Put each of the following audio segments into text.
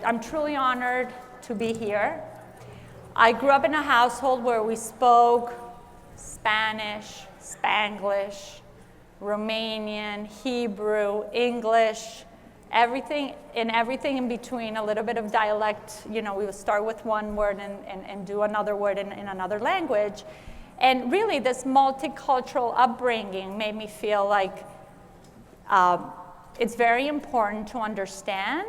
I'm truly honored to be here. I grew up in a household where we spoke Spanish, Spanglish, Romanian, Hebrew, English, everything in between, a little bit of dialect. You know, we would start with one word and do another word in another language. And really, this multicultural upbringing made me feel like it's very important to understand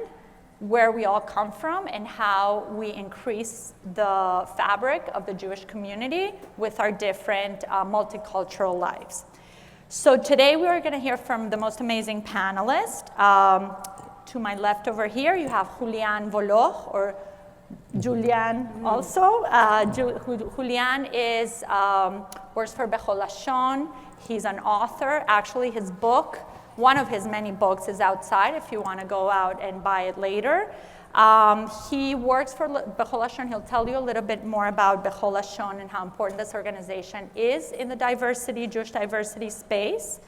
where we all come from and how we increase the fabric of the Jewish community with our different multicultural lives. So today we are going to hear from the most amazing panelists. To my left over here, you have Julian Voloj, or Julian also. Julian works for Lashon. He's an author. Actually, his book, one of his many books, is outside if you want to go out and buy it later. He works for Lashon. He'll tell you a little bit more about Lashon and how important this organization is in the Jewish diversity space.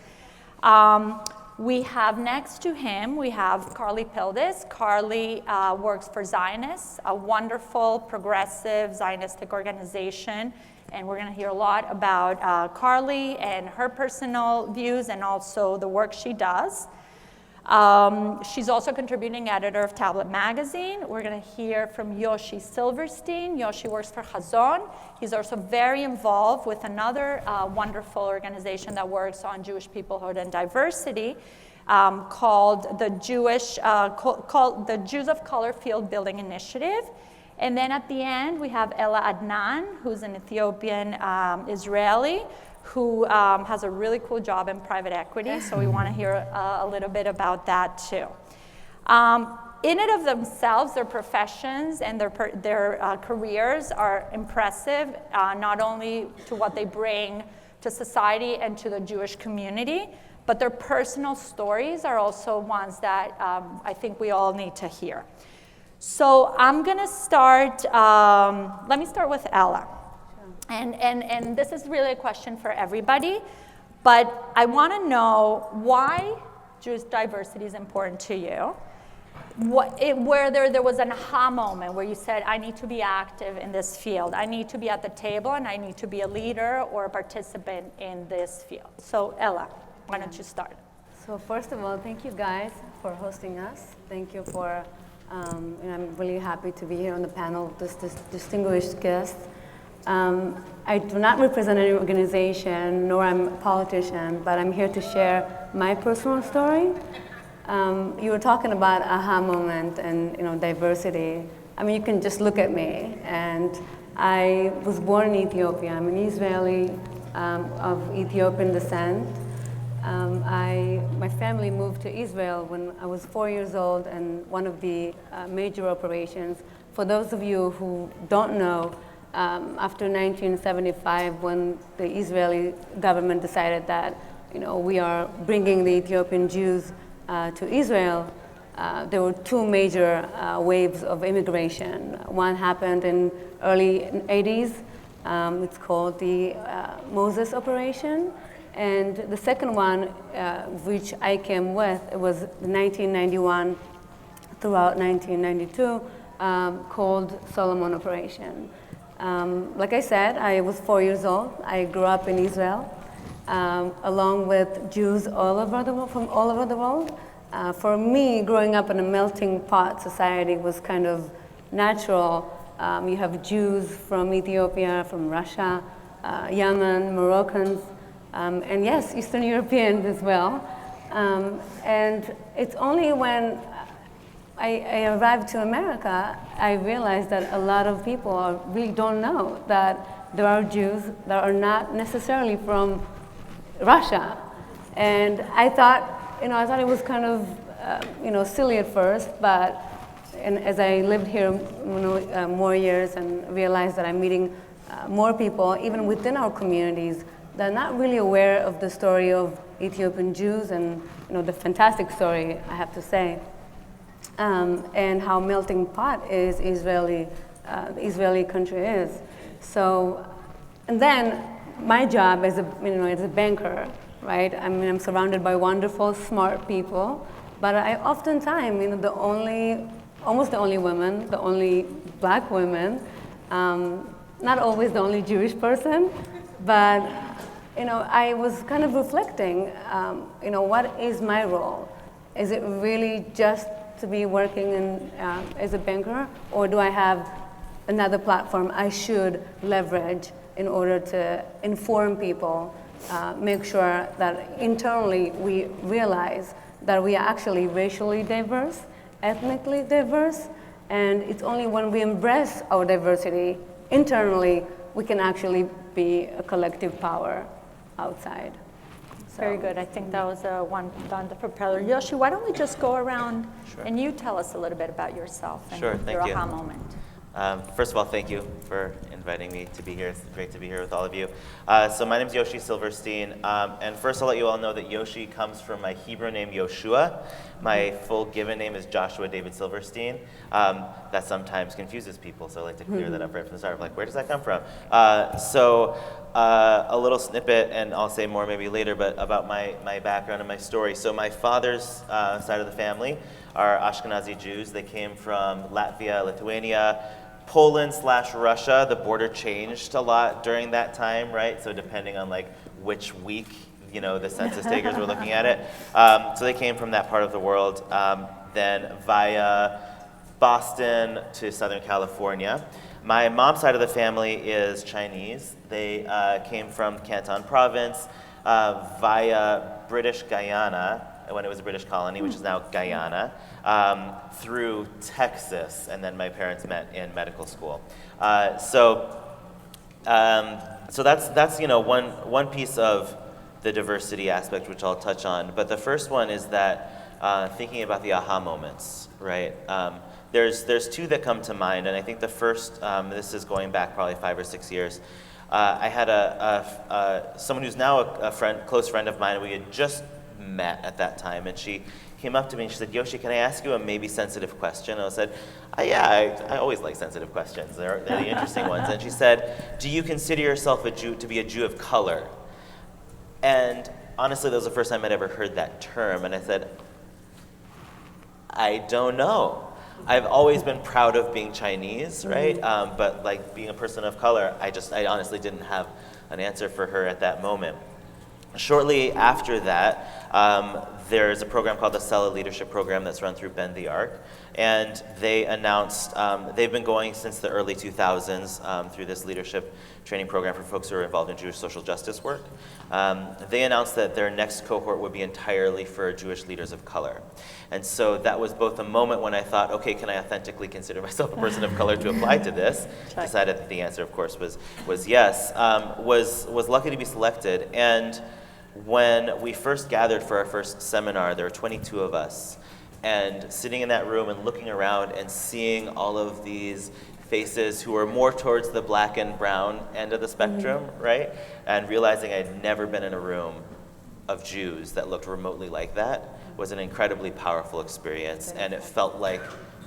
We have next to him, we have Carly Pildis. Carly works for Zioness, a wonderful, progressive, Zionistic organization. And we're going to hear a lot about Carly and her personal views and also the work she does. She's also contributing editor of Tablet Magazine. We're going to hear from Yoshi Silverstein. Yoshi works for Hazon. He's also very involved with another wonderful organization that works on Jewish peoplehood and diversity called the Jews of Color Field Building Initiative. And then at the end, we have Ella Adhanan, who's an Ethiopian Israeli, who has a really cool job in private equity, so we want to hear a little bit about that too. In and of themselves, their professions and their careers are impressive, not only to what they bring to society and to the Jewish community, but their personal stories are also ones that I think we all need to hear. So I'm going to start, let me start with Ella. And this is really a question for everybody, but I want to know why Jewish diversity is important to you. Whether there was an aha moment where you said, I need to be active in this field, I need to be at the table, and I need to be a leader or a participant in this field. So Ella, why don't you start? So first of all, thank you guys for hosting us. Thank you for, I'm really happy to be here on the panel with this distinguished guest. I do not represent any organization, nor I'm a politician, but I'm here to share my personal story. You were talking about aha moment and diversity. I mean, you can just look at me. And I was born in Ethiopia. I'm an Israeli of Ethiopian descent. My family moved to Israel when I was 4 years old, and one of the major operations, for those of you who don't know, after 1975, when the Israeli government decided that we are bringing the Ethiopian Jews to Israel, there were two major waves of immigration. One happened in early 80s. It's called the Moses Operation. And the second one, which I came with, it was 1991 throughout 1992, called Solomon Operation. Like I said, I was 4 years old. I grew up in Israel, along with Jews all over the world, from all over the world. For me, growing up in a melting pot society was kind of natural. You have Jews from Ethiopia, from Russia, Yemen, Moroccans, and yes, Eastern Europeans as well. And it's only when I arrived to America, I realized that a lot of people really don't know that there are Jews that are not necessarily from Russia. And I thought it was kind of, silly at first, but as I lived here, more years and realized that I'm meeting more people, even within our communities, that are not really aware of the story of Ethiopian Jews and, the fantastic story, I have to say. And how melting pot is the Israeli country is. So, and then my job as a banker, right? I mean, I'm surrounded by wonderful, smart people, but I oftentimes, the only almost the only woman, the only black woman, not always the only Jewish person, but I was kind of reflecting, what is my role? Is it really just to be working as a banker, or do I have another platform I should leverage in order to inform people, make sure that internally we realize that we are actually racially diverse, ethnically diverse, and it's only when we embrace our diversity internally we can actually be a collective power outside. Very good. I think that was one on the propeller. Yoshi, why don't we just go around and you tell us a little bit about yourself and your aha moment. First of all, thank you for inviting me to be here. It's great to be here with all of you. So my name is Yoshi Silverstein, and first I'll let you all know that Yoshi comes from my Hebrew name Yoshua. My full given name is Joshua David Silverstein. That sometimes confuses people, so I like to clear that up right from the start. Like, where does that come from? A little snippet, and I'll say more maybe later, but about my background and my story. So my father's side of the family are Ashkenazi Jews. They came from Latvia, Lithuania, Poland/Russia. The border changed a lot during that time, right? So depending on like which week, the census takers were looking at it. So they came from that part of the world, then via Boston to Southern California. My mom's side of the family is Chinese. They came from Canton Province via British Guyana, when it was a British colony, which is now Guyana, through Texas, and then my parents met in medical school. So that's one piece of the diversity aspect, which I'll touch on. But the first one is that thinking about the aha moments, right? There's two that come to mind, and I think the first, this is going back probably 5 or 6 years. I had someone who's now a close friend of mine. We had just met at that time, and she came up to me and she said, "Yoshi, can I ask you a maybe sensitive question?" And I said, "Yeah, I always like sensitive questions. They're the interesting ones." And she said, "Do you consider yourself to be a Jew of color?" And honestly, that was the first time I'd ever heard that term, and I said, "I don't know. I've always been proud of being Chinese, right? But like being a person of color, I honestly didn't have an answer for her at that moment." Shortly after that, there's a program called the Ella Leadership Program that's run through Bend the Arc, and they announced, they've been going since the early 2000s through this leadership training program for folks who are involved in Jewish social justice work. They announced that their next cohort would be entirely for Jewish leaders of color. And so that was both a moment when I thought, okay, can I authentically consider myself a person of color to apply to this? Decided that the answer, of course, was yes. Was lucky to be selected. And when we first gathered for our first seminar, there were 22 of us. And sitting in that room and looking around and seeing all of these faces who were more towards the black and brown end of the spectrum, right? And realizing I'd never been in a room of Jews that looked remotely like that was an incredibly powerful experience, and it felt like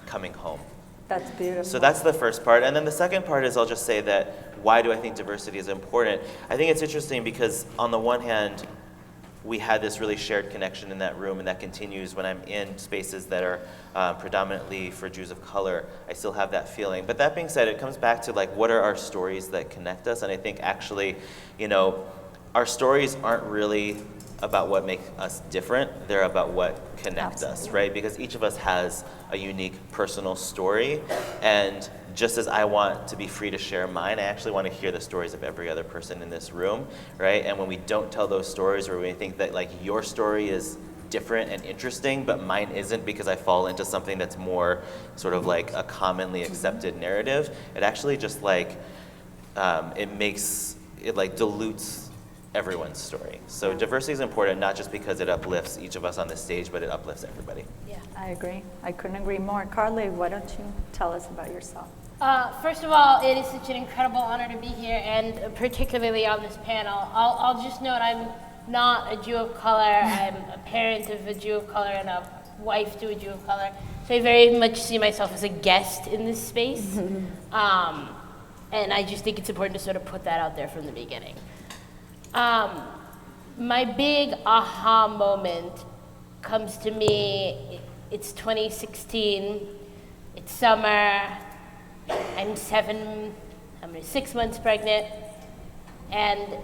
coming home. That's beautiful. So that's the first part. And then the second part is, I'll just say that, why do I think diversity is important? I think it's interesting because on the one hand, we had this really shared connection in that room, and that continues when I'm in spaces that are predominantly for Jews of color. I still have that feeling. But that being said, it comes back to like, what are our stories that connect us? And I think actually, our stories aren't really about what makes us different. They're about what connects us, right? Because each of us has a unique personal story, and just as I want to be free to share mine, I actually want to hear the stories of every other person in this room, right? And when we don't tell those stories, or we think that like your story is different and interesting, but mine isn't because I fall into something that's more sort of like a commonly accepted narrative, it actually just like, it like dilutes everyone's story. So diversity is important, not just because it uplifts each of us on this stage, but it uplifts everybody. Yeah, I agree. I couldn't agree more. Carly, why don't you tell us about yourself? First of all, it is such an incredible honor to be here, and particularly on this panel. I'll just note I'm not a Jew of color. I'm a parent of a Jew of color and a wife to a Jew of color. So I very much see myself as a guest in this space. And I just think it's important to sort of put that out there from the beginning. My big aha moment comes to me, it's 2016. It's summer, I'm 6 months pregnant, and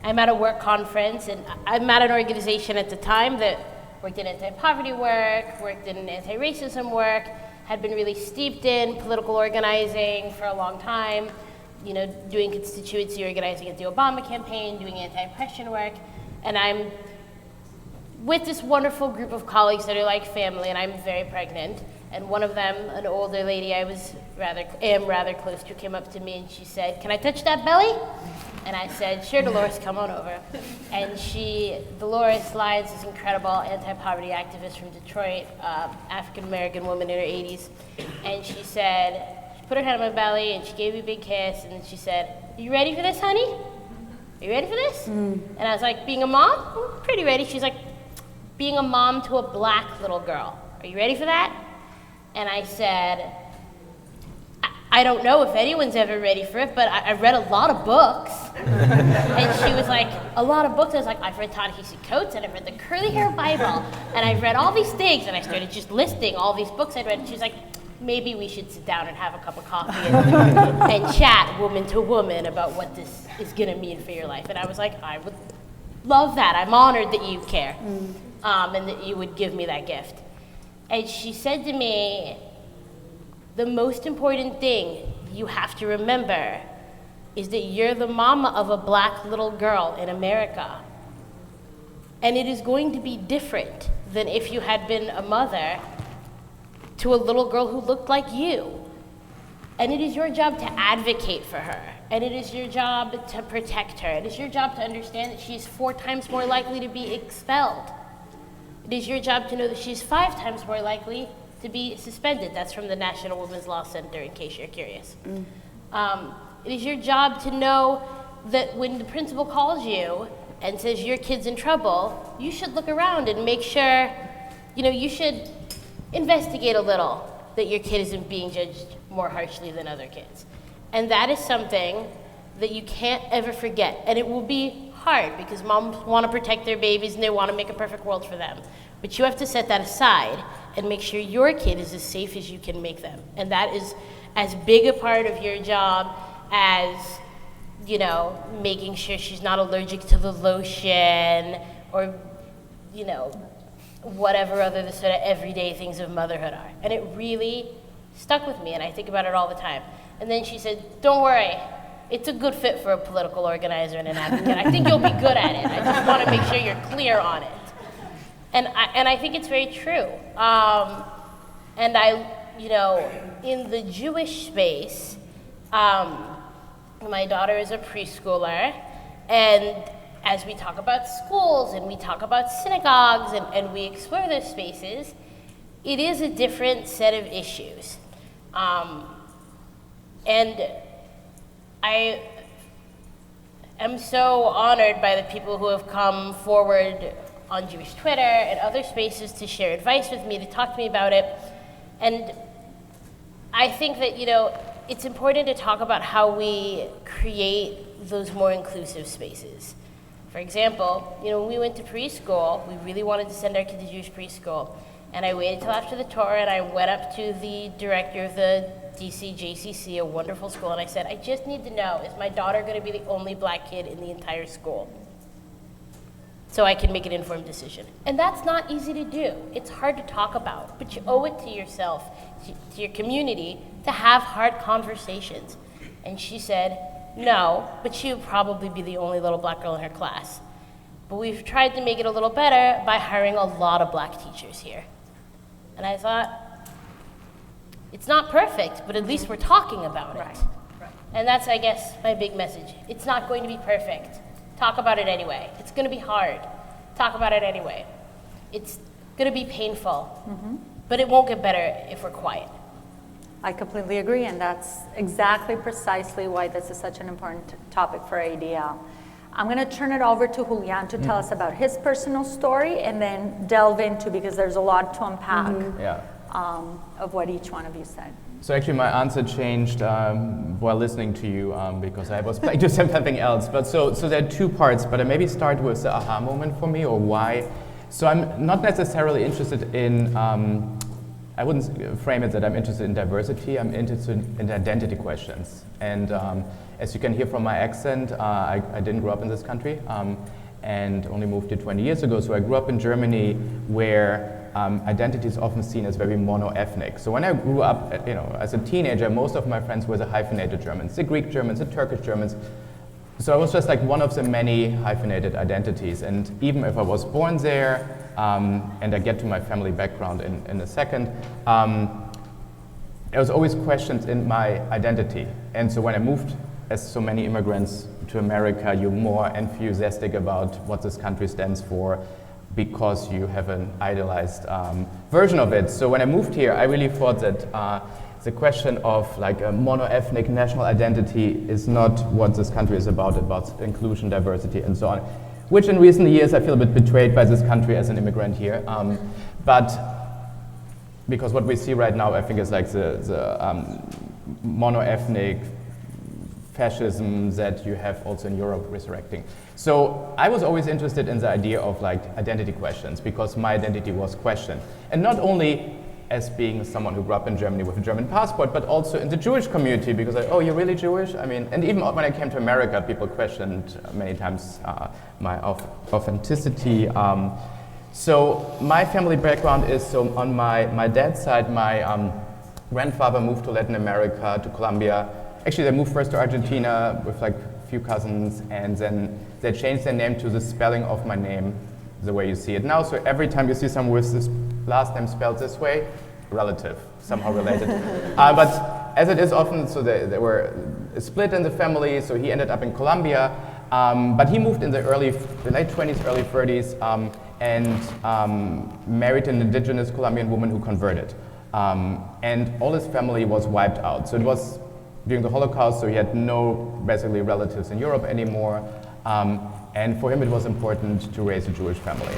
I'm at a work conference, and I'm at an organization at the time that worked in anti-poverty work, worked in anti-racism work, had been really steeped in political organizing for a long time, you know, doing constituency organizing at the Obama campaign, doing anti-oppression work, and I'm with this wonderful group of colleagues that are like family, and I'm very pregnant. And one of them, an older lady I am rather close to, came up to me and she said, "Can I touch that belly?" And I said, "Sure, Dolores, come on over." And Dolores Lyons, this incredible anti-poverty activist from Detroit, African-American woman in her 80s, and she put her hand on my belly and she gave me a big kiss, and then she said, "Are you ready for this, honey? Are you ready for this?" And I was like, "Being a mom? I'm pretty ready." She's like, "Being a mom to a black little girl. Are you ready for that?" And I said, I don't know if anyone's ever ready for it, but I read a lot of books. And she was like, "A lot of books?" I was like, "I've read Ta-Nehisi Coates, and I've read the Curly Hair Bible, and I've read all these things," and I started just listing all these books I'd read, and she was like, "Maybe we should sit down and have a cup of coffee and chat woman to woman about what this is gonna mean for your life." And I was like, "I would love that. I'm honored that you care, and that you would give me that gift." And she said to me, "The most important thing you have to remember is that you're the mama of a black little girl in America. And it is going to be different than if you had been a mother to a little girl who looked like you. And it is your job to advocate for her. And it is your job to protect her. It is your job to understand that she's 4 times more likely to be expelled. It is your job to know that she's 5 times more likely to be suspended." That's from the National Women's Law Center, in case you're curious. It is your job to know that when the principal calls you and says your kid's in trouble, you should look around and make sure, you should investigate a little that your kid isn't being judged more harshly than other kids. And that is something that you can't ever forget. And it will be hard because moms want to protect their babies and they want to make a perfect world for them. But you have to set that aside and make sure your kid is as safe as you can make them. And that is as big a part of your job as, making sure she's not allergic to the lotion or, whatever other the sort of everyday things of motherhood are. And it really stuck with me, and I think about it all the time. And then she said, "Don't worry, it's a good fit for a political organizer and an advocate. I think you'll be good at it. I just want to make sure you're clear on it." And I think it's very true. And in the Jewish space, my daughter is a preschooler, and as we talk about schools and we talk about synagogues and we explore those spaces, it is a different set of issues. And I am so honored by the people who have come forward on Jewish Twitter and other spaces to share advice with me, to talk to me about it. And I think that, it's important to talk about how we create those more inclusive spaces. For example, when we went to preschool, we really wanted to send our kid to Jewish preschool. And I waited till after the Torah, and I went up to the director of the DC JCC, a wonderful school, and I said, "I just need to know, is my daughter going to be the only black kid in the entire school? So I can make an informed decision." And that's not easy to do. It's hard to talk about, but you owe it to yourself, to your community, to have hard conversations. And she said, "No, but she would probably be the only little black girl in her class. But we've tried to make it a little better by hiring a lot of black teachers here." And I thought, it's not perfect, but at least we're talking about it. Right. And that's, I guess, my big message. It's not going to be perfect. Talk about it anyway. It's going to be hard. Talk about it anyway. It's going to be painful, but it won't get better if we're quiet. I completely agree, and that's exactly precisely why this is such an important topic for ADL. I'm going to turn it over to Julian to tell us about his personal story and then delve into, because there's a lot to unpack of what each one of you said. So actually my answer changed while listening to you because I was planning to say something else. But so there are 2 parts, but I maybe start with the aha moment for me, or why. So I'm not necessarily interested in I wouldn't frame it that I'm interested in diversity, I'm interested in identity questions. And as you can hear from my accent, I didn't grow up in this country and only moved here 20 years ago. So I grew up in Germany where identity is often seen as very mono-ethnic. So when I grew up, as a teenager, most of my friends were the hyphenated Germans, the Greek Germans, the Turkish Germans. So I was just like one of the many hyphenated identities. And even if I was born there, and I get to my family background in a second, there was always questions in my identity. And so when I moved, as so many immigrants, to America, you're more enthusiastic about what this country stands for because you have an idealized version of it. So when I moved here, I really thought that the question of like a mono-ethnic national identity is not what this country is about inclusion, diversity, and so on. Which in recent years I feel a bit betrayed by this country as an immigrant here. But because what we see right now, I think, is like the mono-ethnic fascism that you have also in Europe resurrecting. So I was always interested in the idea of like identity questions because my identity was questioned. And not only as being someone who grew up in Germany with a German passport, but also in the Jewish community because oh, you're really Jewish? I mean, and even when I came to America, people questioned many times my authenticity. So my family background is, so on my dad's side, my grandfather moved to Latin America, to Colombia. Actually, they moved first to Argentina with like a few cousins, and then they changed their name to the spelling of my name, the way you see it now. So every time you see someone with this last name spelled this way, relative, somehow related. But as it is often, so they were split in the family, so he ended up in Colombia. But he moved in the late 20s, early 30s, and married an indigenous Colombian woman who converted. And all his family was wiped out. So it was during the Holocaust, so he had no basically relatives in Europe anymore. And for him it was important to raise a Jewish family.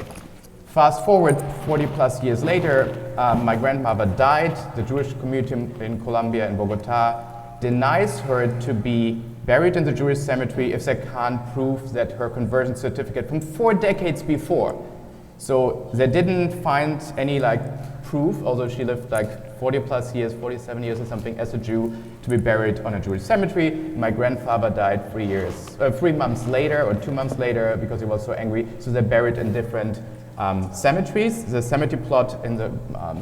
Fast forward 40 plus years later, my grandmother died. The Jewish community in Colombia, in Bogota, denies her to be buried in the Jewish cemetery if they can't prove that her conversion certificate from 4 decades before. So they didn't find any proof, although she lived 40 plus years, 47 years or something as a Jew, to be buried on a Jewish cemetery. My grandfather died 3 months later or 2 months later because he was so angry. So they're buried in different cemeteries. The cemetery plot in the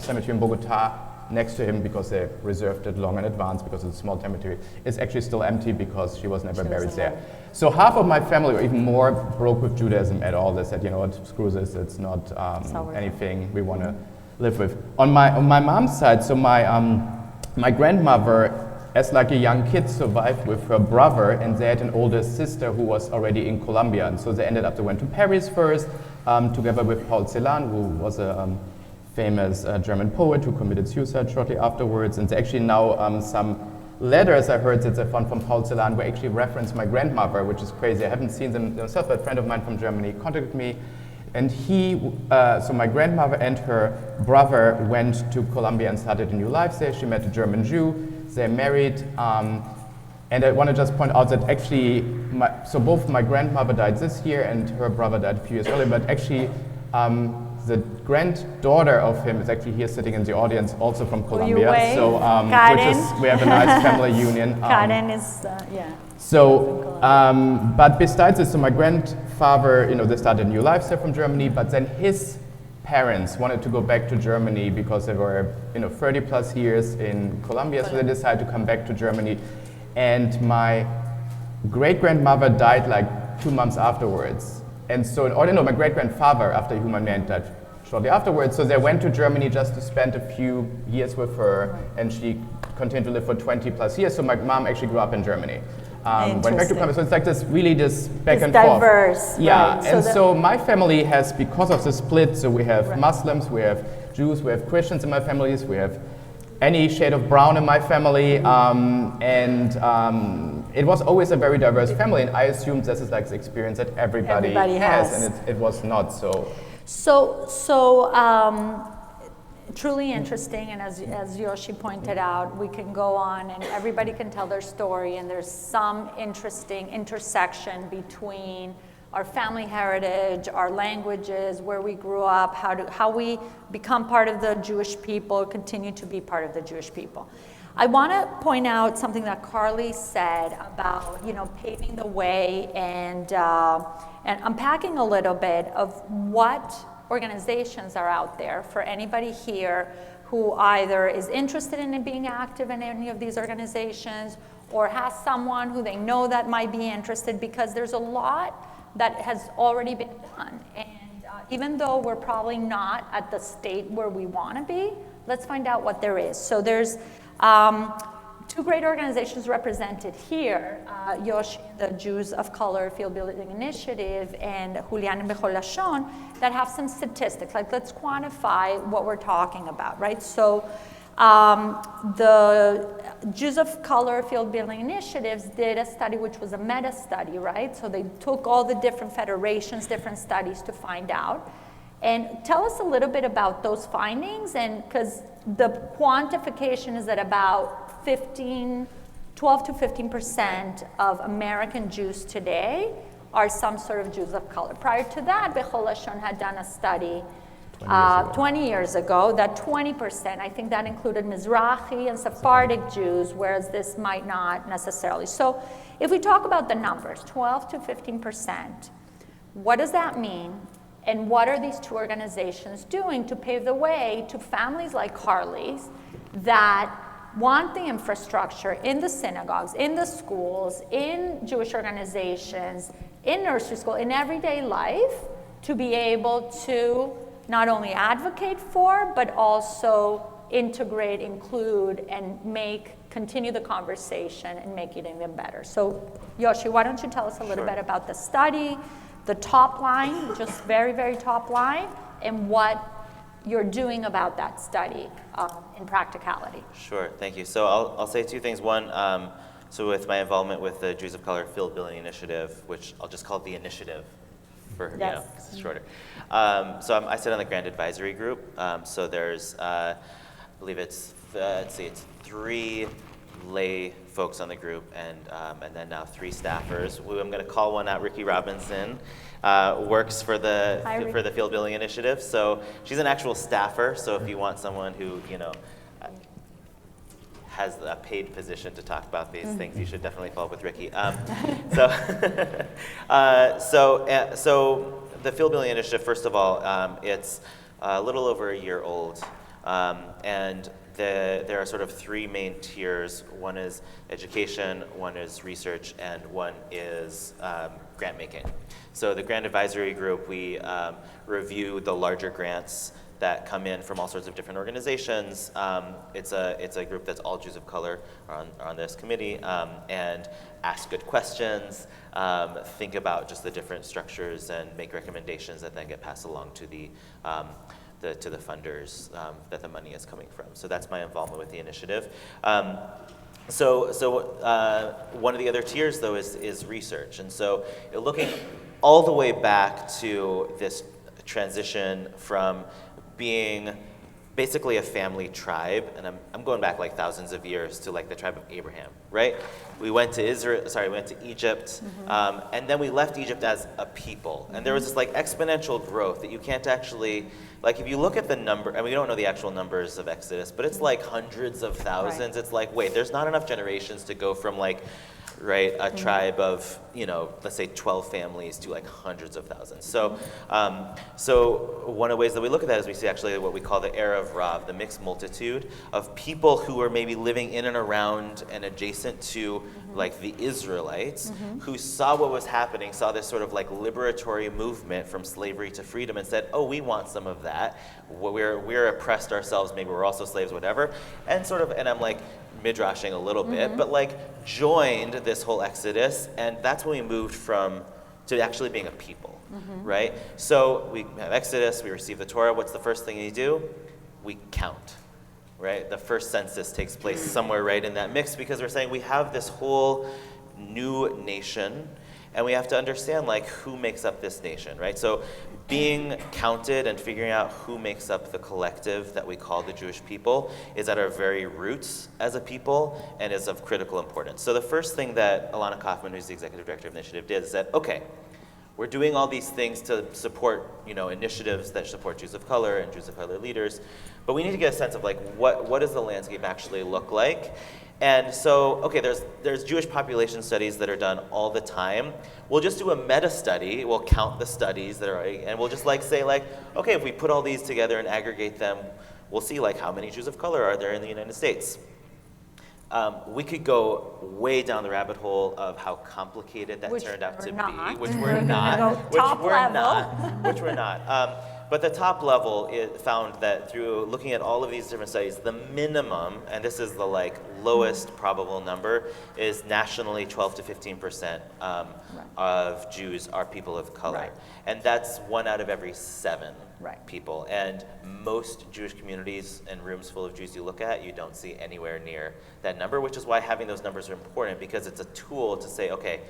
cemetery in Bogota next to him, because they reserved it long in advance because it's a small cemetery, is actually still empty because she was never buried there. So half of my family, or even more, broke with Judaism at all. They said, you know what, screw this, it's not anything we want to live with. On my mom's side, so my grandmother, as a young kid, survived with her brother, and they had an older sister who was already in Colombia. And so they went to Paris first, together with Paul Celan, who was a famous German poet who committed suicide shortly afterwards. And actually now some letters I heard that they found from Paul Celan were actually reference my grandmother, which is crazy. I haven't seen them themselves, but a friend of mine from Germany contacted me. And so my grandmother and her brother went to Colombia and started a new life there. She met a German Jew, they married. And I want to just point out that actually, so both my grandmother died this year and her brother died a few years earlier, but actually the granddaughter of him is actually here sitting in the audience, also from Colombia. So, we have a nice family union. Karen is, yeah. So, but besides this, so my grandfather, they started a new lifestyle from Germany, but then his parents wanted to go back to Germany because they were, 30 plus years in Colombia, so they decided to come back to Germany. And my great-grandmother died 2 months afterwards. And so, my great-grandfather, after a human man, died shortly afterwards. So they went to Germany just to spend a few years with her, and she continued to live for 20 plus years. So my mom actually grew up in Germany. Went back to Colombia. So it's this back and forth. Diverse. Yeah, right. and so my family has, because of the split, so we have Muslims, we have Jews, we have Christians in my families, we have any shade of brown in my family, it was always a very diverse family, and I assumed this is the experience that everybody has, and it was not so. So truly interesting, and as Yoshi pointed out, we can go on and everybody can tell their story, and there's some interesting intersection between our family heritage, our languages, where we grew up, how we become part of the Jewish people, continue to be part of the Jewish people. I want to point out something that Carly said about, paving the way and unpacking a little bit of what organizations are out there for anybody here who either is interested in being active in any of these organizations or has someone who they know that might be interested, because there's a lot that has already been done. And even though we're probably not at the state where we want to be, let's find out what there is. So there's two great organizations represented here, Yoshi, the Jews of Color Field Building Initiative, and Julian Voloj, Lashon, that have some statistics. Like, let's quantify what we're talking about, right? So the Jews of Color Field Building Initiatives did a study which was a meta study, right? So they took all the different federations, different studies to find out. And tell us a little bit about those findings, and because the quantification is that about 12 to 15% of American Jews today are some sort of Jews of color. Prior to that, Bechol Lashon had done a study 20 years ago that 20%, I think that included Mizrahi and Sephardic Jews, whereas this might not necessarily. So if we talk about the numbers, 12 to 15%, what does that mean? And what are these two organizations doing to pave the way to families like Carly's that want the infrastructure in the synagogues, in the schools, in Jewish organizations, in nursery school, in everyday life, to be able to not only advocate for, but also integrate, include, and continue the conversation and make it even better. So Yoshi, why don't you tell us a little bit about the study, the top line, just very, very top line, and what you're doing about that study in practicality. Sure, thank you. So I'll say two things. One, so with my involvement with the Jews of Color Field Building Initiative, which I'll just call it the initiative for, Yes. 'cause it's shorter. So I sit on the Grand Advisory Group. So there's, I believe it's 3 lay folks on the group, and then now 3 staffers. I'm going to call one out. Ricky Robinson works for the Field Building Initiative. So she's an actual staffer. So if you want someone who has a paid position to talk about these things, you should definitely follow up with Ricky. So the Field Building Initiative, first of all, it's a little over a year old, and there are sort of 3 main tiers. One is education, one is research, and one is grant making. So the Grant Advisory Group, we review the larger grants that come in from all sorts of different organizations. It's a group that's all Jews of color on this committee, and ask good questions, think about just the different structures, and make recommendations that then get passed along to the funders that the money is coming from. So that's my involvement with the initiative. So one of the other tiers, though, is research. And so looking all the way back to this transition from being basically a family tribe, and I'm going back like thousands of years to like the tribe of Abraham, right? We went to Egypt, and then we left Egypt as a people. And there was this like exponential growth that you can't actually, like if you look at the number, and we don't know the actual numbers of Exodus, but it's like hundreds of thousands. Right. It's like, wait, there's not enough generations to go from like, right, a tribe of, let's say 12 families to like hundreds of thousands. So one of the ways that we look at that is we see actually what we call the Erev Rav, the mixed multitude of people who are maybe living in and around and adjacent to like the Israelites, who saw what was happening, saw this sort of like liberatory movement from slavery to freedom, and said, oh, we want some of that. We're oppressed ourselves, maybe we're also slaves, whatever. And I'm like, midrashing a little bit, but like joined this whole exodus, and that's when we moved to actually being a people, right? So we have Exodus, we receive the Torah. What's the first thing you do? We count, right? The first census takes place somewhere right in that mix, because we're saying we have this whole new nation, and we have to understand like who makes up this nation, right? So being counted and figuring out who makes up the collective that we call the Jewish people is at our very roots as a people and is of critical importance. So the first thing that Alana Kaufman, who's the executive director of the initiative, did is said, okay, we're doing all these things to support, initiatives that support Jews of color and Jews of color leaders, but we need to get a sense of like what does the landscape actually look like. And so, okay, there's Jewish population studies that are done all the time. We'll just do a meta study. We'll count the studies that are, and we'll just say okay, if we put all these together and aggregate them, we'll see like how many Jews of color are there in the United States. We could go way down the rabbit hole of how complicated that turned out to be, which we're not. Which we're not. But the top level, it found that through looking at all of these different studies, the minimum, and this is the lowest probable number, is nationally 12 to 15% of Jews are people of color. Right. And that's 1 out of every 7 Right. people. And most Jewish communities and rooms full of Jews you look at, you don't see anywhere near that number, which is why having those numbers are important, because it's a tool to say, okay,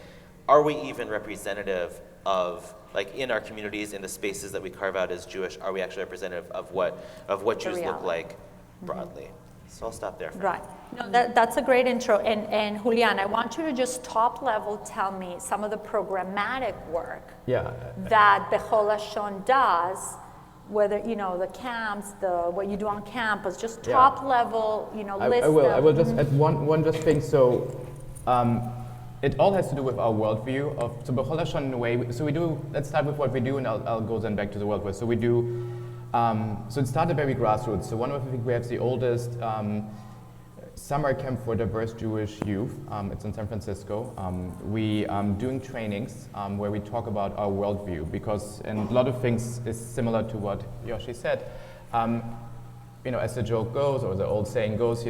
are we even representative of, in our communities, in the spaces that we carve out as Jewish, are we actually representative of what Jews look like broadly? So I'll stop there. Right. No, that's a great intro. And Julian, I want you to just top level tell me some of the programmatic work that Bechol Lashon does, whether, the camps, what you do on campus, just top level, list. I will just add one just thing. So it all has to do with our worldview so Bechol Lashon in a way, so we do, let's start with what we do and I'll go then back to the worldview. So we do, so it started very grassroots. So one of the things, we have the oldest summer camp for diverse Jewish youth. It's in San Francisco. We doing trainings where we talk about our worldview, because, and a lot of things is similar to what Yoshi said. As the joke goes, or the old saying goes,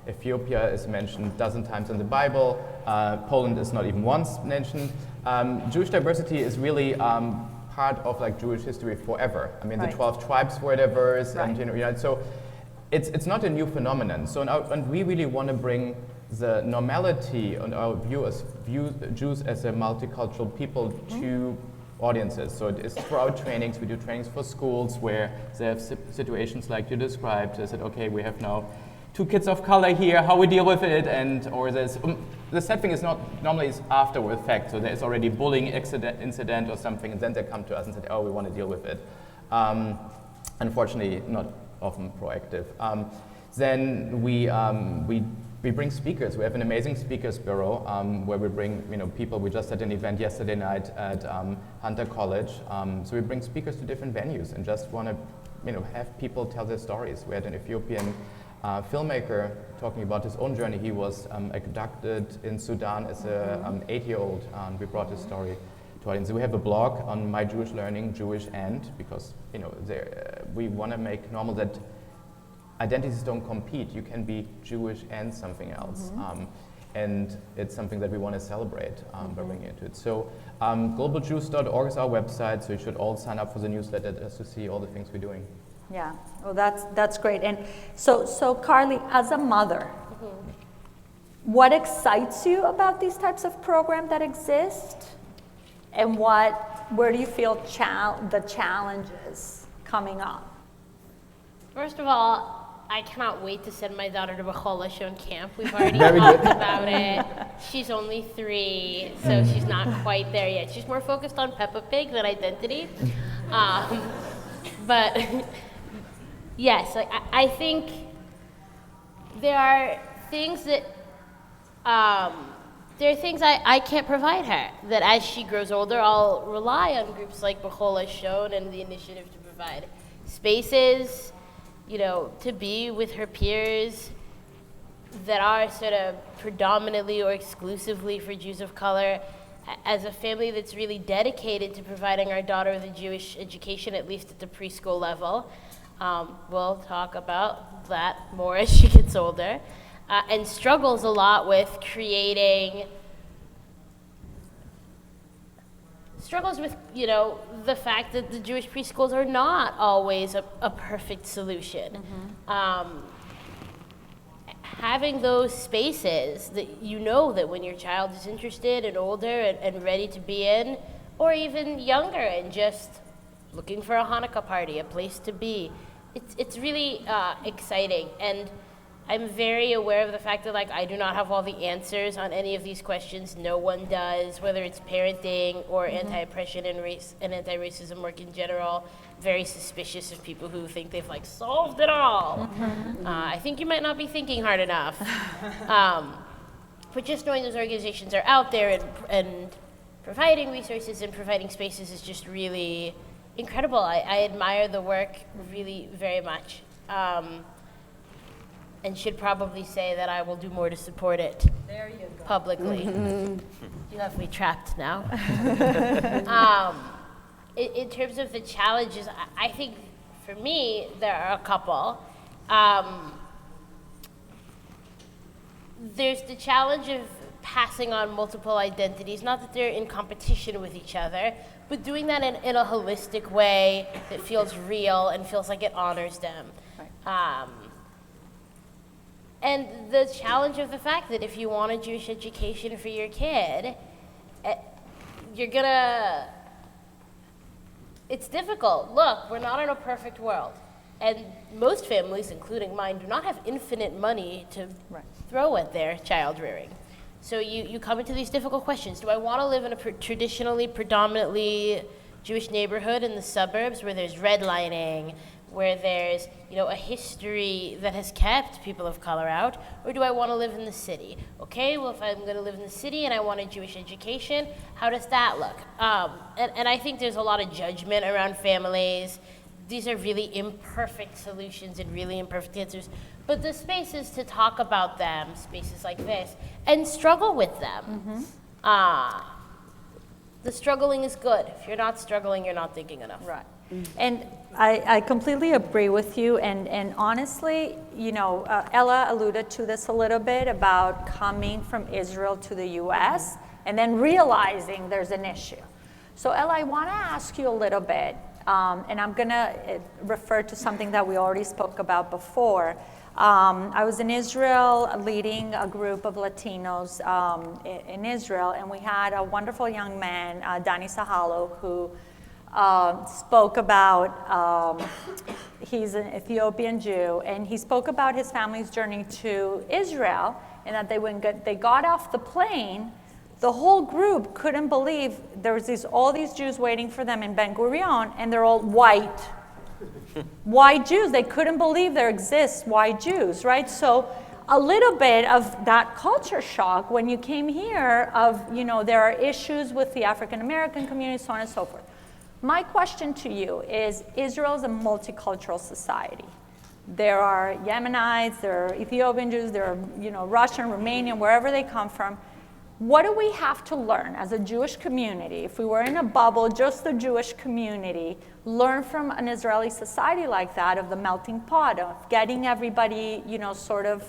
Ethiopia is mentioned a dozen times in the Bible. Poland is not even once mentioned. Jewish diversity is really part of Jewish history forever. I mean, the 12 tribes were diverse, and so it's not a new phenomenon. So and we really want to bring the normality and our view Jews as a multicultural people to audiences. So it is for our trainings. We do trainings for schools where they have situations like you described. They said, okay, we have now 2 kids of color here, how we deal with it, or there's, the sad thing is not, normally it's after the fact, so there's already bullying incident or something, and then they come to us and say, oh, we want to deal with it. Unfortunately, not often proactive. Then we bring speakers. We have an amazing speakers bureau where we bring people. We just had an event yesterday night at Hunter College. So we bring speakers to different venues and just want to have people tell their stories. We had an Ethiopian filmmaker talking about his own journey. He was abducted in Sudan as an 8-year-old. We brought his story to audience. We have a blog on My Jewish Learning, Jewish and, because we want to make normal that identities don't compete. You can be Jewish and something else. And it's something that we want to celebrate by bringing it to it. So globaljews.org is our website, so you should all sign up for the newsletter just to see all the things we're doing. Yeah, well, that's great. And so Carly, as a mother, what excites you about these types of programs that exist? And where do you feel the challenges coming up? First of all, I cannot wait to send my daughter to Bechol Lashon camp. We've already talked about it. She's only 3, so she's not quite there yet. She's more focused on Peppa Pig than identity. But yes, I think there are things that I can't provide her, that as she grows older, I'll rely on groups like Bechol Lashon and the initiative to provide spaces, to be with her peers that are sort of predominantly or exclusively for Jews of color. As a family that's really dedicated to providing our daughter with a Jewish education, at least at the preschool level. We'll talk about that more as she gets older. And struggles a lot with the fact that the Jewish preschools are not always a perfect solution. Having those spaces that that when your child is interested and older and ready to be in, or even younger and just looking for a Hanukkah party, a place to be, it's really exciting. And I'm very aware of the fact that like I do not have all the answers on any of these questions. No one does, whether it's parenting or anti-oppression and race and anti-racism work in general. Very suspicious of people who think they've like solved it all. I think you might not be thinking hard enough. But just knowing those organizations are out there and providing resources and providing spaces is just really incredible. I admire the work really very much. And should probably say that I will do more to support it publicly. You have me trapped now. In terms of the challenges, I think for me, there are a couple. There's the challenge of passing on multiple identities, not that they're in competition with each other, but doing that in a holistic way that feels real and feels like it honors them. Right. And the challenge of the fact that if you want a Jewish education for your kid, it's difficult. Look, we're not in a perfect world. And most families, including mine, do not have infinite money to throw at their child rearing. So you come into these difficult questions. Do I want to live in a traditionally, predominantly Jewish neighborhood in the suburbs where there's redlining, where there's a history that has kept people of color out, or do I want to live in the city? Okay, well, if I'm going to live in the city and I want a Jewish education, how does that look? And I think there's a lot of judgment around families. These are really imperfect solutions and really imperfect answers. But the spaces to talk about them, spaces like this, and struggle with them. The struggling is good. If you're not struggling, you're not thinking enough. Right. And I completely agree with you. And honestly, Ella alluded to this a little bit about coming from Israel to the US and then realizing there's an issue. So Ella, I want to ask you a little bit, and I'm going to refer to something that we already spoke about before. I was in Israel leading a group of Latinos in Israel, and we had a wonderful young man, Danny Sahalo, who spoke about, he's an Ethiopian Jew, and he spoke about his family's journey to Israel, and that when they got off the plane, the whole group couldn't believe there was all these Jews waiting for them in Ben Gurion, and they're all white. White Jews. They couldn't believe there exists white Jews, right? So a little bit of that culture shock when you came here of, there are issues with the African American community, so on and so forth. My question to you is, Israel is a multicultural society. There are Yemenites, there are Ethiopian Jews, there are, Russian, Romanian, wherever they come from. What do we have to learn as a Jewish community, if we were in a bubble, just the Jewish community, learn from an Israeli society like that, of the melting pot, of getting everybody, sort of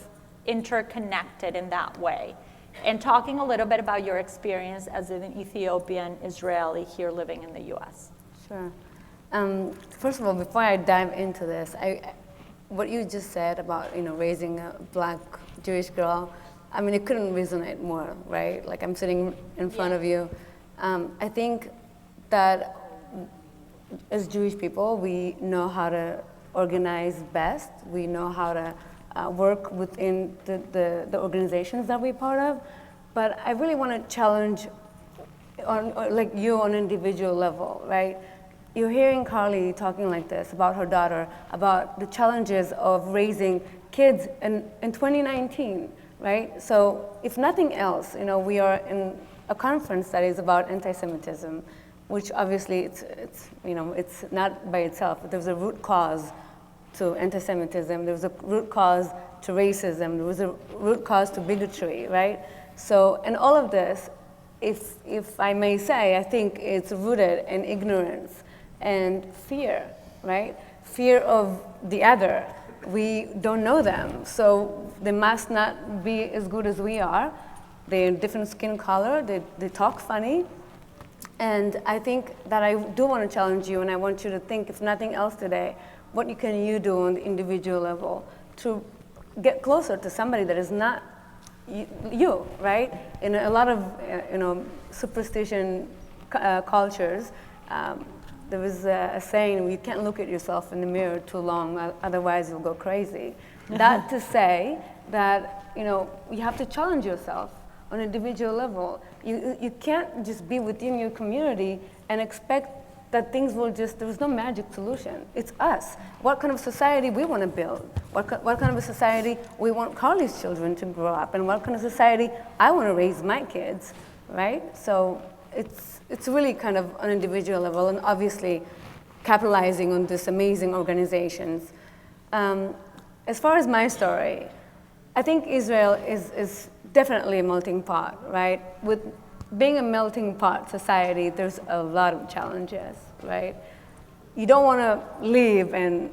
interconnected in that way? And talking a little bit about your experience as an Ethiopian Israeli here living in the US. Sure. First of all, before I dive into this, what you just said about, raising a Black Jewish girl, it couldn't resonate more, right? Like, I'm sitting in front of you. I think that as Jewish people, we know how to organize best. We know how to work within the organizations that we're part of. But I really want to challenge on an individual level, right? You're hearing Carly talking like this about her daughter, about the challenges of raising kids in 2019. Right? So if nothing else, we are in a conference that is about anti-Semitism, which obviously it's not by itself, but there's a root cause to anti-Semitism, there's a root cause to racism, there was a root cause to bigotry, right? So, and all of this, if I may say, I think it's rooted in ignorance and fear, right? Fear of the other. We don't know them, so they must not be as good as we are. They're different skin color, they talk funny. And I think that I do want to challenge you, and I want you to think, if nothing else today, what can you do on the individual level to get closer to somebody that is not you, right? In a lot of superstition cultures, there was a saying, you can't look at yourself in the mirror too long, otherwise you'll go crazy. That to say that, you have to challenge yourself on an individual level. You can't just be within your community and expect that things will there's no magic solution. It's us. What kind of society we want to build? What kind of a society we want Carly's children to grow up, and what kind of society I want to raise my kids, right? So it's really kind of on an individual level, and obviously capitalizing on these amazing organizations. As far as my story, I think Israel is definitely a melting pot, right? With being a melting pot society, there's a lot of challenges, right? You don't want to live in,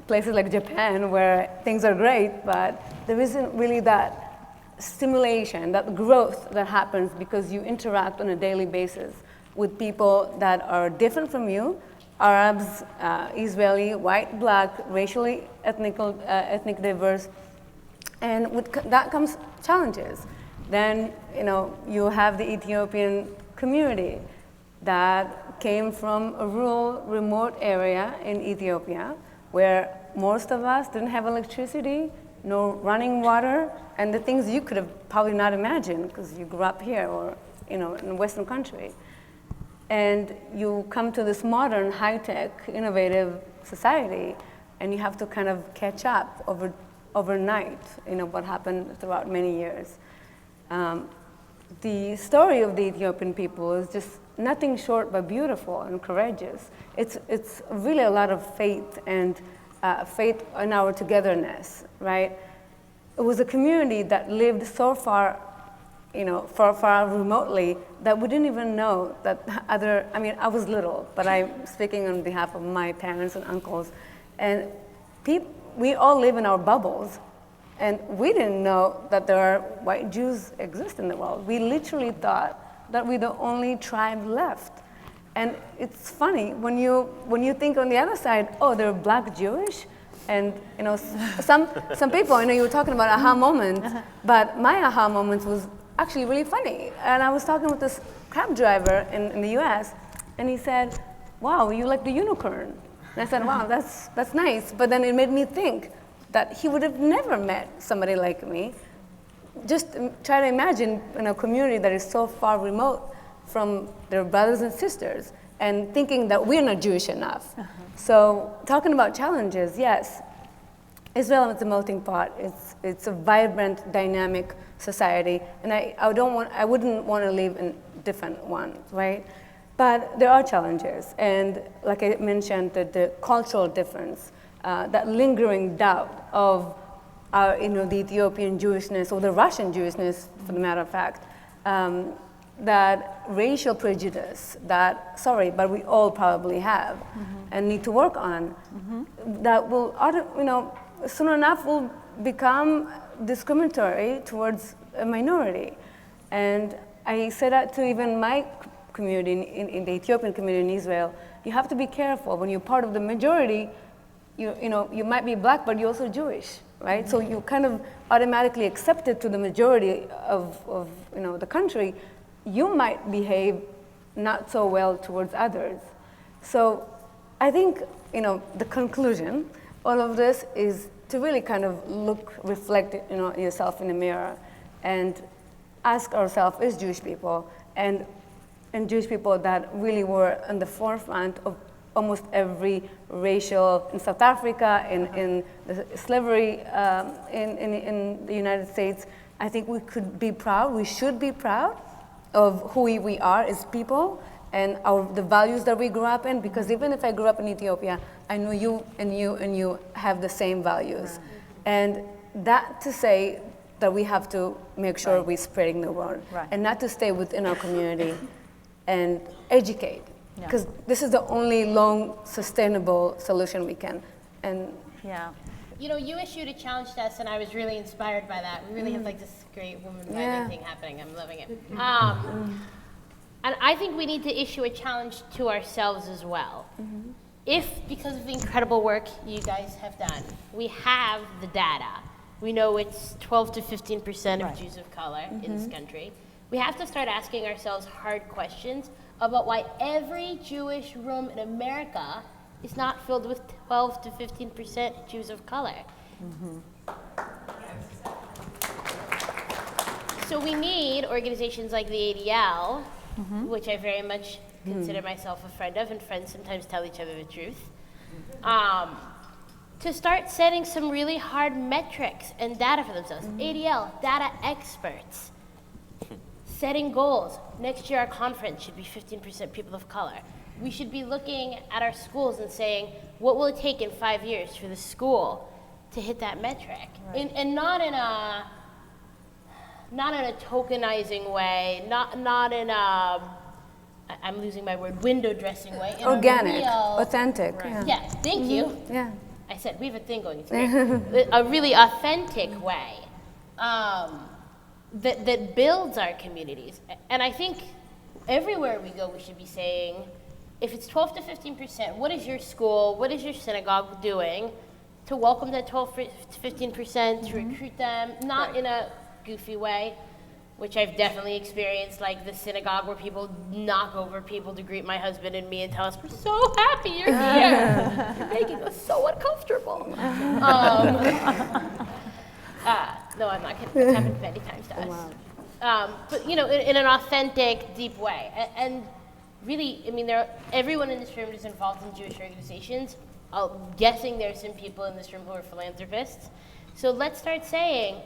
places like Japan where things are great, but there isn't really that stimulation, that growth that happens because you interact on a daily basis with people that are different from you, Arabs, Israeli, white, black, racially, ethnic diverse, and with that comes challenges. Then, you have the Ethiopian community that came from a rural, remote area in Ethiopia where most of us didn't have electricity, no running water, and the things you could have probably not imagined because you grew up here or, in a Western country. And you come to this modern, high-tech, innovative society, and you have to kind of catch up overnight, what happened throughout many years. The story of the Ethiopian people is just nothing short but beautiful and courageous. It's really a lot of faith and faith in our togetherness, right? It was a community that lived so far, far remotely that we didn't even know that I was little, but I'm speaking on behalf of my parents and uncles, and we all live in our bubbles. And we didn't know that there are white Jews exist in the world. We literally thought that we're the only tribe left. And it's funny when you think on the other side, oh, they're black Jewish, and some people, I know you were talking about aha moment, but my aha moment was actually really funny. And I was talking with this cab driver in the U.S., and he said, "Wow, you like the unicorn?" And I said, "Wow, that's nice." But then it made me think that he would have never met somebody like me. Just try to imagine a community that is so far remote from their brothers and sisters and thinking that we're not Jewish enough. So talking about challenges, yes, Israel is a melting pot. It's a vibrant, dynamic society, and I wouldn't want to live in different ones, right? But there are challenges, and like I mentioned, the cultural difference, that lingering doubt of the Ethiopian Jewishness or the Russian Jewishness, for the matter of fact, that racial prejudice but we all probably have and need to work on, that will, soon enough will become discriminatory towards a minority. And I say that to even my community, in the Ethiopian community in Israel, you have to be careful. When you're part of the majority, you might be black, but you're also Jewish, right? So you kind of automatically accepted to the majority of the country. You might behave not so well towards others. So I think, the conclusion, all of this is to really kind of reflect, yourself in the mirror and ask ourselves as Jewish people and Jewish people that really were on the forefront of almost every racial in South Africa, in the slavery in the United States. I think we could be proud, we should be proud of who we are as people and the values that we grew up in, because even if I grew up in Ethiopia, I know you and you and you have the same values. Right. And that to say that we have to make sure we're spreading the word, and not to stay within our community and educate. Because this is the only long, sustainable solution we can. And you issued a challenge to us, and I was really inspired by that. We really have this great woman vibing thing happening. I'm loving it. And I think we need to issue a challenge to ourselves as well. If, because of the incredible work you guys have done, we have the data, we know it's 12 to 15% of Jews of color in this country, we have to start asking ourselves hard questions about why every Jewish room in America is not filled with 12 to 15% Jews of color. So we need organizations like the ADL, which I very much consider myself a friend of, and friends sometimes tell each other the truth, to start setting some really hard metrics and data for themselves. ADL, data experts, setting goals. Next year our conference should be 15% people of color. We should be looking at our schools and saying, what will it take in 5 years for the school to hit that metric? Right. And not in a tokenizing way, not in a, I'm losing my word, window dressing way. In Organic, a real, authentic. Right. Yeah. yeah, thank you. Yeah. I said, we have a thing going, it's great. A really authentic way that builds our communities. And I think everywhere we go, we should be saying, if it's 12 to 15%, what is your school, what is your synagogue doing to welcome that 12 to 15%, to recruit them, not in a goofy way, which I've definitely experienced, like the synagogue where people knock over people to greet my husband and me and tell us, we're so happy you're here. You're making us so uncomfortable. No, I'm not kidding. It's happened many times to us. Wow. But in an authentic, deep way. And really, I mean, everyone in this room is involved in Jewish organizations. I'm guessing there's some people in this room who are philanthropists. So let's start saying,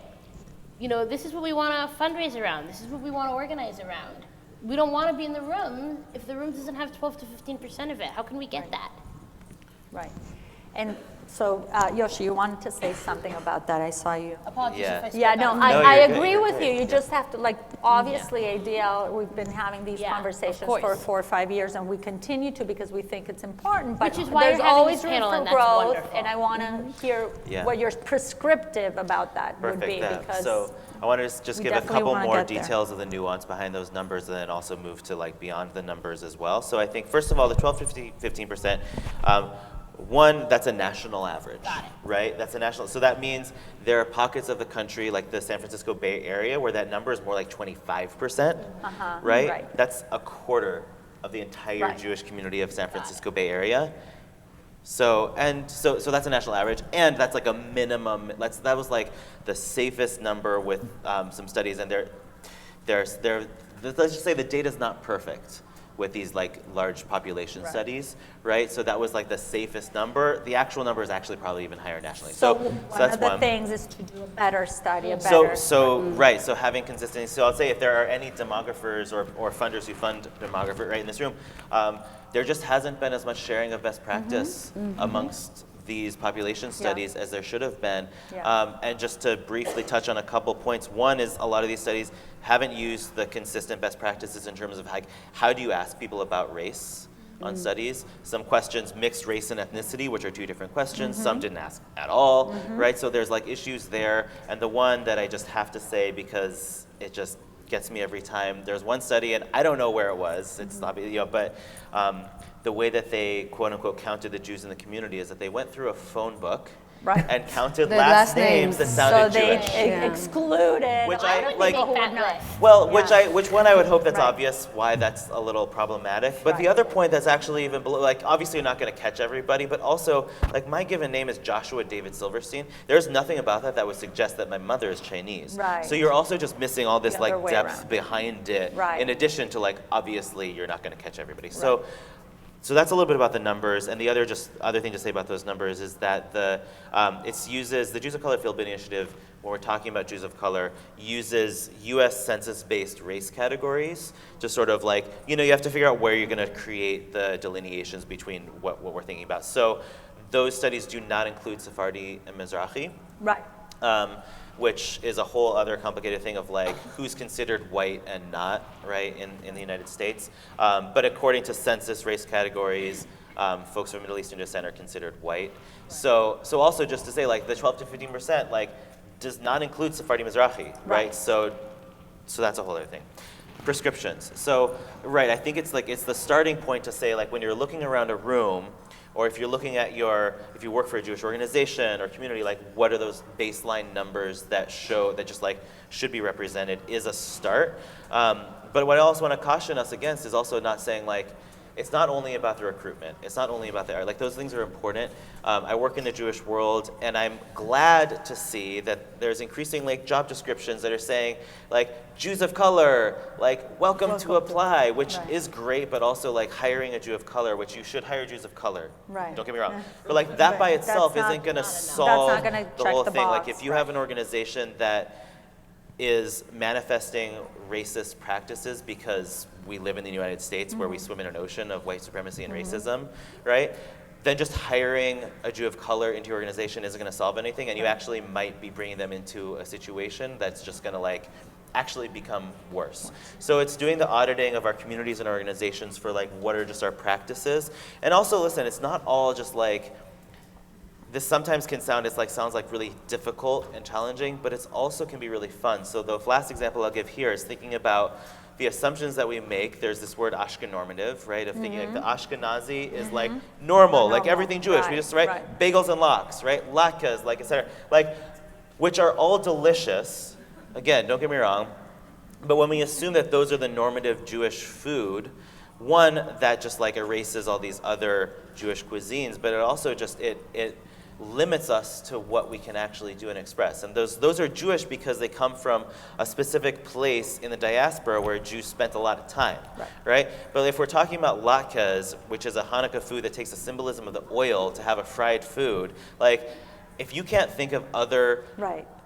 this is what we want to fundraise around. This is what we want to organize around. We don't want to be in the room if the room doesn't have 12 to 15% of it. How can we get that? Right. And so, Yoshi, you wanted to say something about that. I saw you. Apologies Yeah. if I spoke Yeah, out no, of No, I you're good, agree you're with good. you. You just have to, obviously, ADL, we've been having these Yeah, of conversations course. for 4 or 5 years, and we continue to because we think it's important. But Which is why there's you're having always this room panel, for and that's growth, wonderful. and I want to hear Yeah. what your prescriptive about that would Perfect. be. Yeah. Because So I want to just we give a definitely couple wanna more get there. details of the nuance behind those numbers, and then also move to beyond the numbers as well. So I think first of all, the 12 to 15%. One, that's a national average, Got it. right? That's a national. So that means there are pockets of the country, like the San Francisco Bay Area, where that number is more like 25%, right? Right. That's a quarter of the entire Right. Jewish community of San Francisco Bay Area. So that's a national average, and that's like a minimum. That was like the safest number with some studies, and let's just say the data's not perfect with these large population studies, right? So that was like the safest number. The actual number is actually probably even higher nationally. So So one that's of the one. things is to do a better study, a better. Right, so having consistency. So I'll say if there are any demographers or funders who fund demographer right in this room, there just hasn't been as much sharing of best practice amongst these population studies as there should have been. Yeah. And just to briefly touch on a couple points, one is a lot of these studies haven't used the consistent best practices in terms of how do you ask people about race on studies. Some questions mixed race and ethnicity, which are two different questions. Some didn't ask at all, right? So there's issues there. And the one that I just have to say, because it just gets me every time, there's one study, and I don't know where it was, it's not, but the way that they quote unquote counted the Jews in the community is that they went through a phone book Right. and counted The last last names that names. sounded So they Jewish. excluded. Which a I, lot of like- people who Make would that not. list. Well, Yeah. which one I would hope that's Right. obvious why that's a little problematic. But the Right. other point that's actually even below, obviously you're not going to catch everybody, but also, my given name is Joshua David Silverstein. There's nothing about that would suggest that my mother is Chinese. Right. So you're also just missing all this The other way depth around. behind it. Right. In addition to obviously you're not going to catch everybody. So that's a little bit about the numbers, and the other thing to say about those numbers is that the Jews of Color Field Bid Initiative, when we're talking about Jews of color, uses U.S. census-based race categories to sort of you have to figure out where you're going to create the delineations between what we're thinking about. So those studies do not include Sephardi and Mizrahi. Right. Which is a whole other complicated thing of who's considered white and not, right, in the United States. But according to census race categories, folks of Middle Eastern descent are considered white. So also just to say the 12 to 15% does not include Sephardi Mizrahi, right? So that's a whole other thing. Prescriptions. So, right, I think it's the starting point to say when you're looking around a room, or if you're looking at if you work for a Jewish organization or community, what are those baseline numbers that should be represented is a start. But what I also want to caution us against is also not saying it's not only about the recruitment. It's not only about the art. Like, those things are important. I work in the Jewish world, and I'm glad to see that there's increasing like job descriptions that are saying like Jews of color, like welcome to apply, which is great, but also like hiring a Jew of color, which you should hire Jews of color. Right. Don't get me wrong. But like that by itself isn't going to solve That's not gonna the check whole the thing. box, Like, if you have an organization that is manifesting racist practices because we live in the United States where we swim in an ocean of white supremacy and racism, right? Then just hiring a Jew of color into your organization isn't going to solve anything, and you actually might be bringing them into a situation that's just going to like actually become worse. So it's doing the auditing of our communities and our organizations for like what are just our practices. And also, listen, it's not all just like, this sometimes can sound, sounds like really difficult and challenging, but it's also can be really fun. So the last example I'll give here is thinking about the assumptions that we make. There's this word Ashkenormative, right? Of thinking like the Ashkenazi is like normal, like everything Jewish. We just, bagels and lox, right? Latkes, like, et cetera. Like, which are all delicious. Again, don't get me wrong. But when we assume that those are the normative Jewish food, one, that just like erases all these other Jewish cuisines, but it also just, it limits us to what we can actually do and express. And those are Jewish because they come from a specific place in the diaspora where Jews spent a lot of time, right? But if we're talking about latkes, which is a Hanukkah food that takes the symbolism of the oil to have a fried food, like, if you can't think of other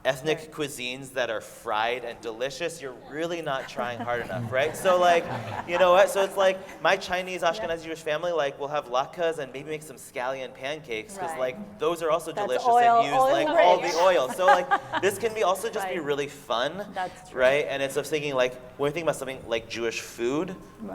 ethnic cuisines that are fried and delicious, you're really not trying hard enough, right? So like, you know what? So it's like my Chinese Ashkenazi Jewish family, like, will have latkes and maybe make some scallion pancakes, because like those are also delicious and use like all the oil. So like this can be also just be really fun, right? And it's of thinking like, when we think about something like Jewish food,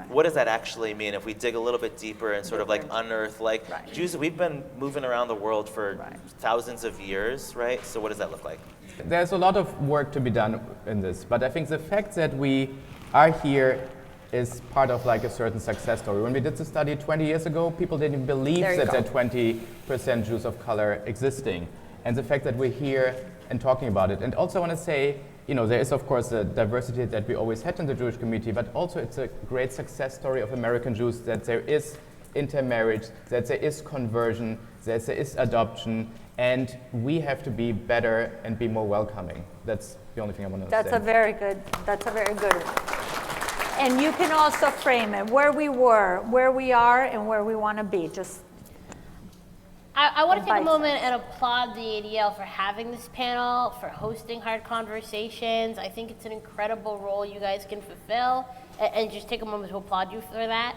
what does that actually mean? If we dig a little bit deeper and sort of like unearth, like Jews, we've been moving around the world for thousands of years, right? So what does that look like? There's a lot of work to be done in this, but I think the fact that we are here is part of like a certain success story. When we did the study 20 years ago, people didn't even believe that there are 20% Jews of color existing. And the fact that we're here and talking about it. And also I want to say, you know, there is of course the diversity that we always had in the Jewish community, but also it's a great success story of American Jews that there is intermarriage, that there is conversion, that there is adoption, and we have to be better and be more welcoming. That's the only thing I want to say. That's a very good one. And you can also frame it, where we were, where we are, and where we want to be. Just I want to take a moment and applaud the ADL for having this panel, for hosting hard conversations. I think it's an incredible role you guys can fulfill, and just take a moment to applaud you for that.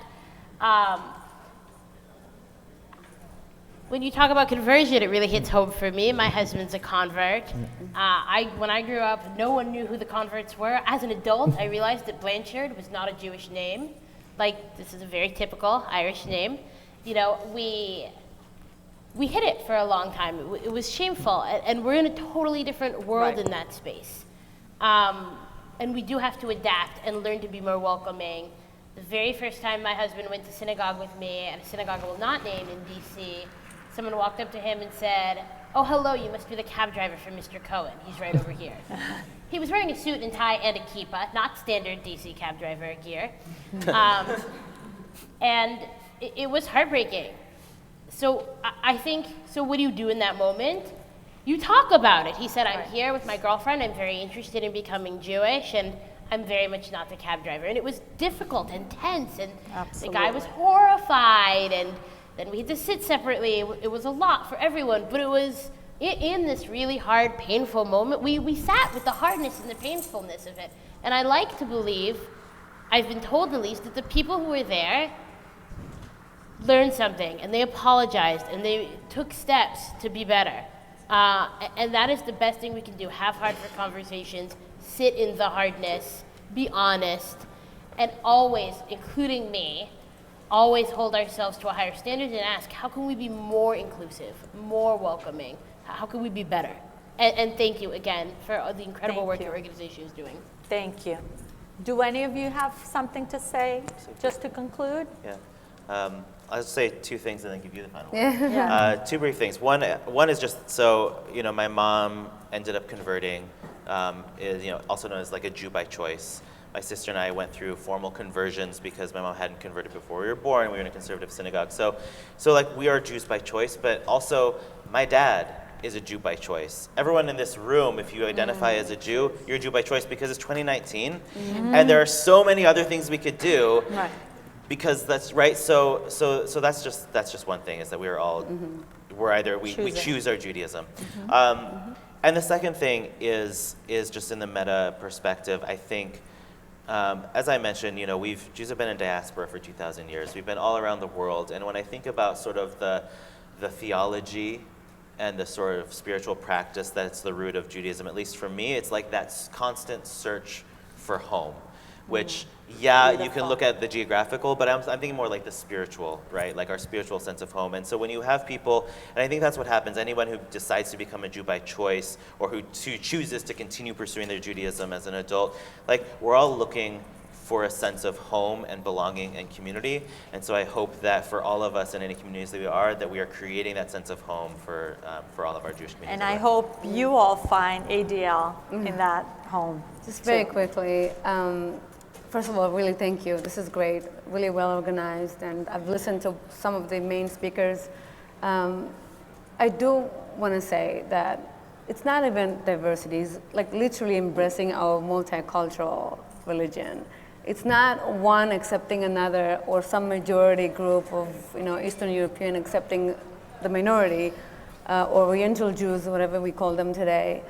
When you talk about conversion, it really hits home for me. My husband's a convert. When I grew up, no one knew who the converts were. As an adult, I realized that Blanchard was not a Jewish name. Like, this is a very typical Irish name. You know, we hid it for a long time. It was shameful, and we're in a totally different world in that space. And we do have to adapt and learn to be more welcoming. The very first time my husband went to synagogue with me, and a synagogue I will not name in DC, someone walked up to him and said, "Oh, hello, you must be the cab driver for Mr. Cohen. He's right over here." He was wearing a suit and tie and a kippah, not standard DC cab driver gear. And it was heartbreaking. So I think, so what do you do in that moment? You talk about it. He said, "I'm here with my girlfriend. I'm very interested in becoming Jewish, and I'm very much not the cab driver." And it was difficult and tense, and the guy was horrified, and then we had to sit separately. It was a lot for everyone, but it was in this really hard, painful moment, we sat with the hardness and the painfulness of it. And I like to believe, I've been told at least, that the people who were there learned something, and they apologized, and they took steps to be better. And that is the best thing we can do. Have hard conversations, sit in the hardness, be honest, and always, including me, always hold ourselves to a higher standard and ask, how can we be more inclusive, more welcoming? How can we be better? And thank you again for the incredible work your organization is doing. Thank you. Do any of you have something to say, just to conclude? Yeah. I'll say two things and then give you the final one. Two brief things. One is just, so, you know, my mom ended up converting, is, you know, also known as like a Jew by choice. My sister and I went through formal conversions because my mom hadn't converted before we were born. We were in a conservative synagogue. So like we are Jews by choice, but also my dad is a Jew by choice. Everyone in this room, if you identify as a Jew, you're a Jew by choice because it's 2019, and there are so many other things we could do. Right. Because that's right. So that's just one thing, is that we are all we choose our Judaism. And the second thing is just in the meta perspective. I think, as I mentioned, Jews have been in diaspora for 2,000 years. We've been all around the world, and when I think about sort of the theology and the sort of spiritual practice that's the root of Judaism, at least for me, it's like that constant search for home, which, you can look at the geographical, but I'm thinking more like the spiritual, right? Like our spiritual sense of home. And so when you have people, and I think that's what happens, anyone who decides to become a Jew by choice, or who chooses to continue pursuing their Judaism as an adult, like we're all looking for a sense of home and belonging and community. And so I hope that for all of us in any communities that we are creating that sense of home for all of our Jewish communities. And I hope you all find ADL in that home. Just very quickly, first of all, really thank you. This is great, really well organized, and I've listened to some of the main speakers. I do want to say that it's not even diversity, it's like literally embracing our multicultural religion. It's not one accepting another, or some majority group of Eastern European accepting the minority, or Oriental Jews, whatever we call them today.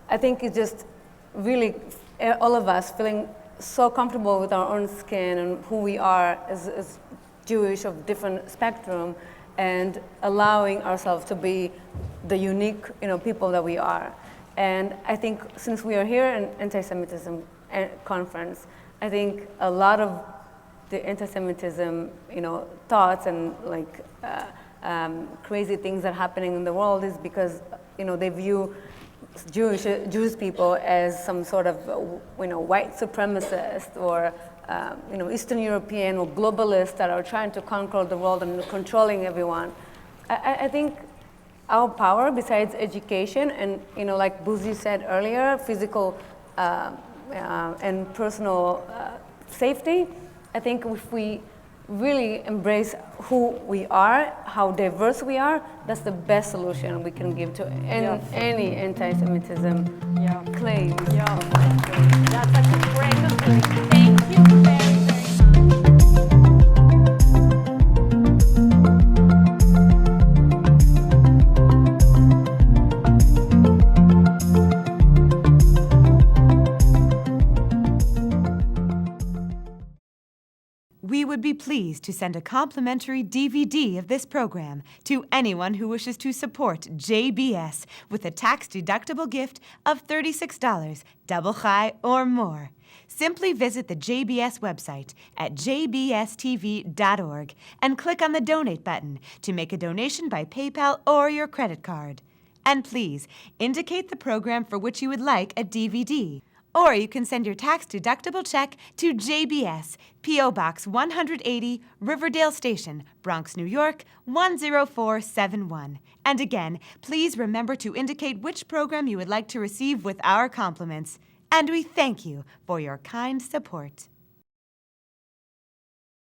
I think it's just really all of us feeling so comfortable with our own skin and who we are as Jewish of different spectrum, and allowing ourselves to be the unique people that we are. And I think since we are here in anti-Semitism conference, I think a lot of the anti-Semitism thoughts and crazy things that are happening in the world is because they view Jewish people as some sort of white supremacist, or Eastern European or globalists that are trying to conquer the world and controlling everyone. I think our power, besides education and like Buzi said earlier, physical and personal safety, I think if we really embrace who we are, how diverse we are, that's the best solution we can give to any anti-Semitism claim. That's such a great conclusion. Thank you very, very much. We would be pleased to send a complimentary DVD of this program to anyone who wishes to support JBS with a tax-deductible gift of $36, double chai or more. Simply visit the JBS website at jbstv.org and click on the Donate button to make a donation by PayPal or your credit card. And please indicate the program for which you would like a DVD. Or you can send your tax-deductible check to JBS, P.O. Box 180, Riverdale Station, Bronx, New York, 10471. And again, please remember to indicate which program you would like to receive with our compliments. And we thank you for your kind support.